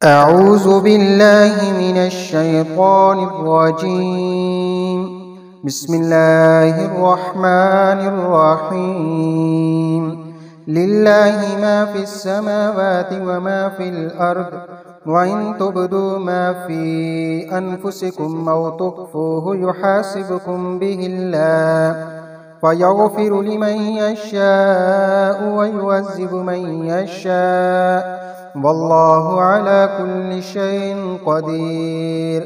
أعوذ بالله من الشيطان الرجيم. بسم الله الرحمن الرحيم. لله ما في السماوات وما في الأرض، وإن تبدوا ما في أنفسكم أو تخفوه يحاسبكم به الله، فيغفر لمن يشاء ويعذب من يشاء، والله على كل شيء قدير.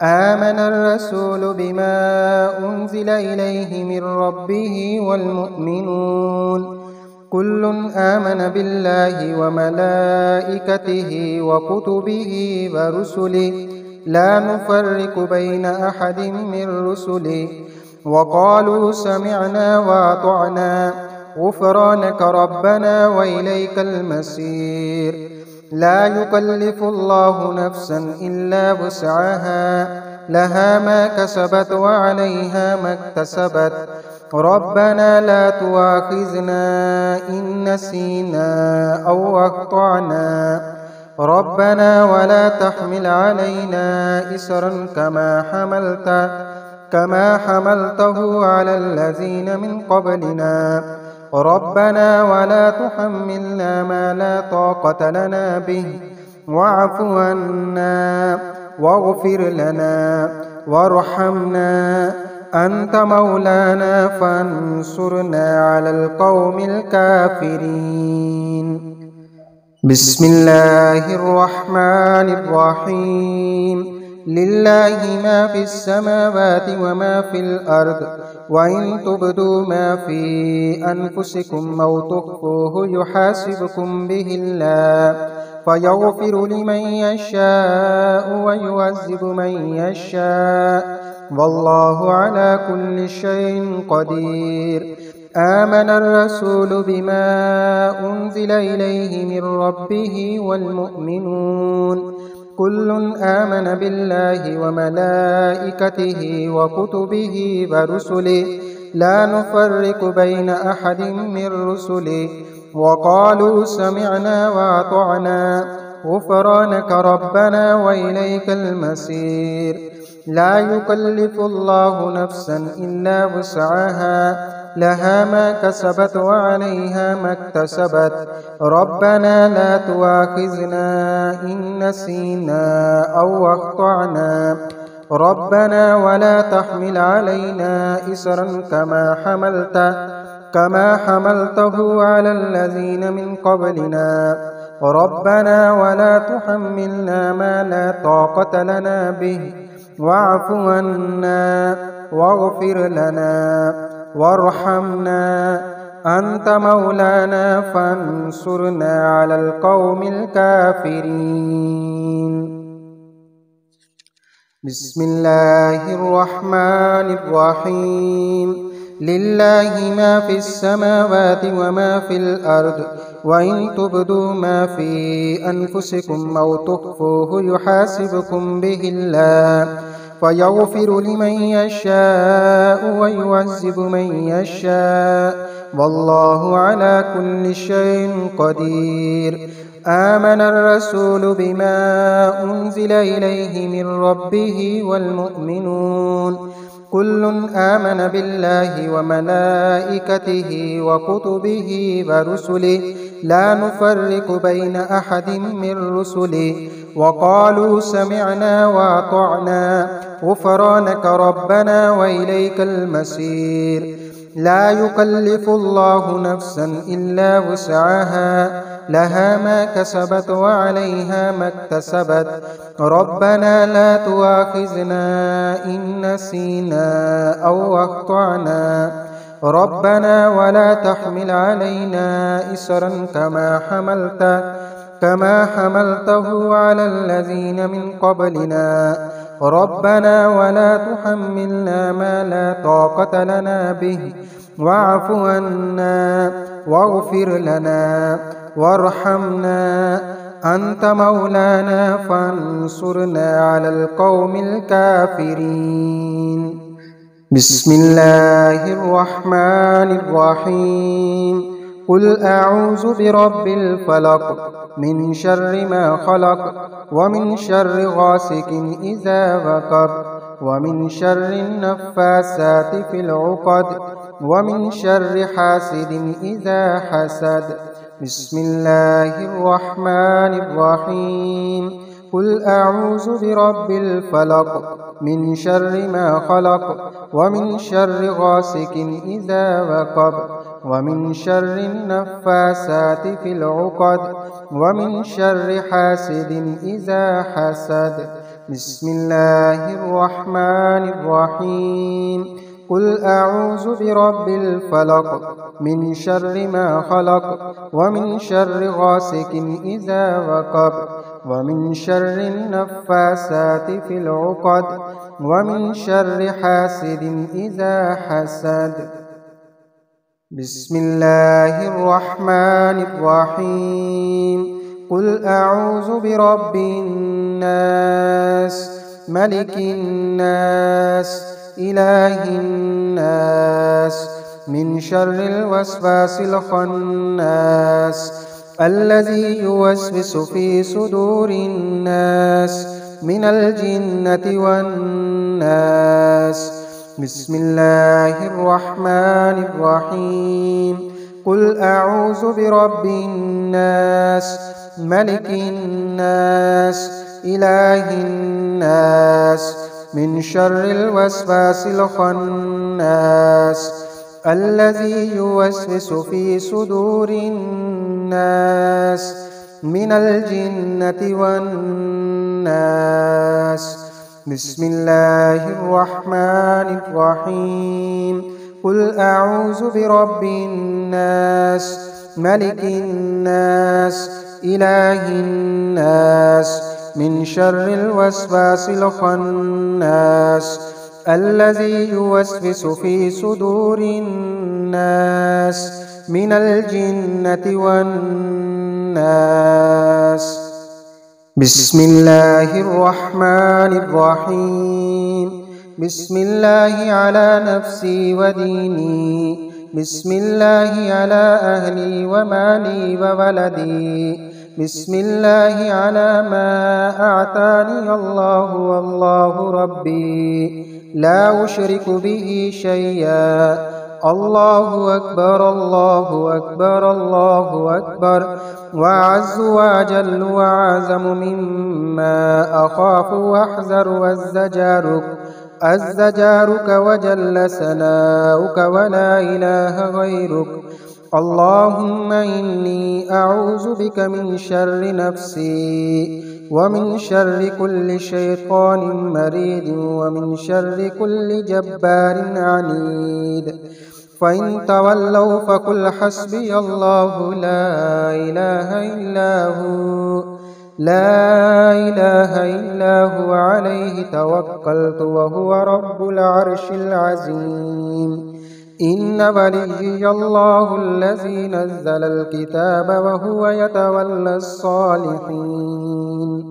آمن الرسول بما أنزل إليه من ربه والمؤمنون كل آمن بالله وملائكته وكتبه ورسله لا نفرق بين أحد من رسله، وقالوا سمعنا وأطعنا غفرانك ربنا وإليك المصير. لا يكلف الله نفسا إلا وسعها، لها ما كسبت وعليها ما اكتسبت. ربنا لا تؤاخذنا إن نسينا أو أخطأنا، ربنا ولا تحمل علينا إصرا كما حملته على الذين من قبلنا، ربنا ولا تحملنا ما لا طاقة لنا به، واعف عنا واغفر لنا وارحمنا، أنت مولانا فانصرنا على القوم الكافرين. بسم الله الرحمن الرحيم. لله ما في السماوات وما في الأرض، وإن تبدوا ما في أنفسكم أو تخفوه يحاسبكم به الله، فيغفر لمن يشاء ويعذب من يشاء، والله على كل شيء قدير. آمن الرسول بما أنزل إليه من ربه والمؤمنون كل آمن بالله وملائكته وكتبه ورسله لا نفرق بين أحد من رسله، وقالوا سمعنا وأطعنا غفرانك ربنا وإليك المصير. لا يكلف الله نفسا إلا وسعها، لها ما كسبت وعليها ما اكتسبت. ربنا لا تؤاخذنا إن نسينا أو أخطأنا، ربنا ولا تحمل علينا إصرا كما حملته على الذين من قبلنا، ربنا ولا تحملنا ما لا طاقة لنا به، واعف عنا واغفر لنا وارحمنا، أنت مولانا فانصرنا على القوم الكافرين. بسم الله الرحمن الرحيم. لله ما في السماوات وما في الأرض، وإن تبدوا ما في أنفسكم أو تخفوه يحاسبكم به الله، فيغفر لمن يشاء ويعذب من يشاء، والله على كل شيء قدير. آمن الرسول بما أنزل إليه من ربه والمؤمنون كل آمن بالله وملائكته وكتبه ورسله لا نفرق بين أحد من رسله، وقالوا سمعنا وأطعنا غفرانك ربنا وإليك المصير. لا يكلف الله نفسا إلا وسعها، لها ما كسبت وعليها ما اكتسبت. ربنا لا تؤاخذنا إن نسينا أو أخطأنا، ربنا ولا تحمل علينا إصرا كما حملته على الذين من قبلنا، ربنا ولا تحملنا ما لا طاقة لنا به، واعف عنا واغفر لنا وارحمنا، أنت مولانا فانصرنا على القوم الكافرين. بسم الله الرحمن الرحيم. قل أعوذ برب الفلق من شر ما خلق ومن شر غاسق إذا وقب ومن شر النفاسات في العقد ومن شر حاسد إذا حسد. بسم الله الرحمن الرحيم. قل أعوذ برب الفلق من شر ما خلق ومن شر غاسق إذا وقب ومن شر النفاسات في العقد ومن شر حاسد إذا حسد. بسم الله الرحمن الرحيم. قل أعوذ برب الفلق من شر ما خلق ومن شر غاسق إذا وقب ومن شر النفاسات في العقد ومن شر حاسد إذا حسد. بسم الله الرحمن الرحيم. قل أعوذ برب الناس ملك الناس إله الناس من شر الوسواس الخناس الذي يوسوس في صدور الناس من الجنة والناس. بسم الله الرحمن الرحيم. قل أعوذ برب الناس ملك الناس إله الناس من شر الوسواس الخناس الذي يوسوس في صدور الناس من الجنة والناس. بسم الله الرحمن الرحيم. قل أعوذ برب الناس ملك الناس إله الناس من شر الوسواس الخناس الذي يوسوس في صدور الناس من الجنة والناس. بسم الله الرحمن الرحيم. بسم الله على نفسي وديني بسم الله على أهلي ومالي وولدي بسم الله على ما أعطاني الله والله ربي لا أشرك به شيئا. الله أكبر الله أكبر الله أكبر وأعز وأجل وأعظم مما أخاف وأحذر والزجارك وجل ثناؤك ولا إله غيرك. اللهم إني أعوذ بك من شر نفسي ومن شر كل شيطان مريد ومن شر كل جبار عنيد. فإن تولوا فقل حسبي الله لا إله إلا هو لا إله إلا هو عليه توكلت وهو رب العرش العظيم. إن وليي الله الذي نزل الكتاب وهو يتولى الصالحين.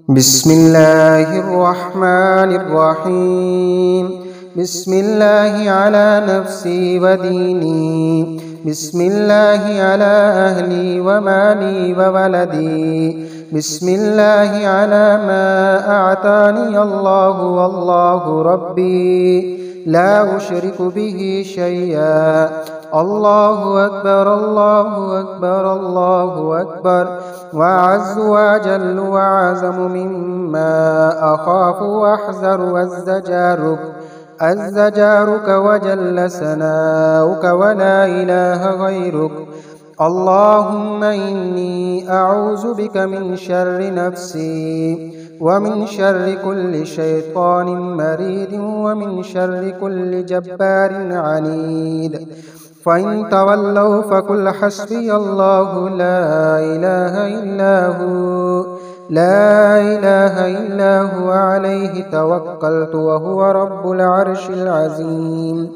بسم الله الرحمن الرحيم. بسم الله على نفسي وديني بسم الله على أهلي ومالي وولدي بسم الله على ما أعطاني الله والله ربي لا أشرك به شيئا. الله أكبر الله أكبر الله أكبر وأعز وأجل وأعظم مما أخاف وأحذر والزجارك وجل ثناؤك ولا إله غيرك. اللهم إني أعوذ بك من شر نفسي ومن شر كل شيطان مريد ومن شر كل جبار عنيد. فإن تولوا فقل حسبي الله لا إله إلا هو لا إله إلا هو عليه توكلت وهو رب العرش العظيم.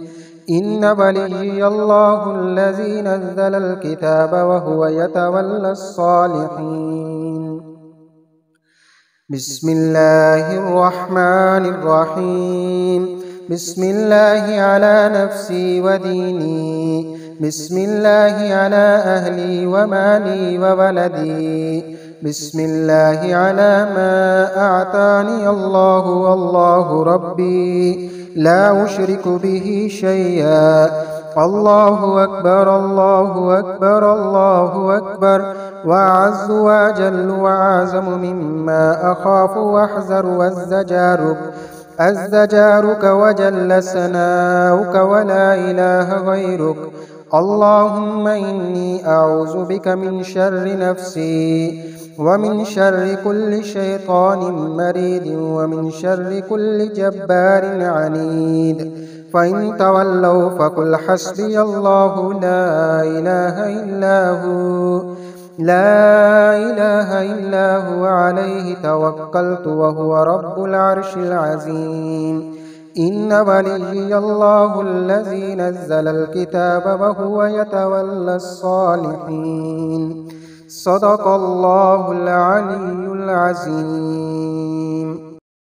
إن وليي الله الذي نزل الكتاب وهو يتولى الصالحين. بسم الله الرحمن الرحيم. بسم الله على نفسي وديني بسم الله على أهلي ومالي وولدي بسم الله على ما أعطاني الله والله ربي لا أشرك به شيئا الله أكبر الله أكبر الله أكبر وأعز وأجل وأعظم مما أخاف وأحذر والزجارك وجل ثناؤك ولا إله غيرك اللهم إني أعوذ بك من شر نفسي ومن شر كل شيطان مريد ومن شر كل جبار عنيد فإن تولوا فقل حسبي الله لا إله إلا هو عليه توكلت وهو رب العرش العظيم إن وليي الله الذي نزل الكتاب وهو يتولى الصالحين صدق الله العلي العظيم.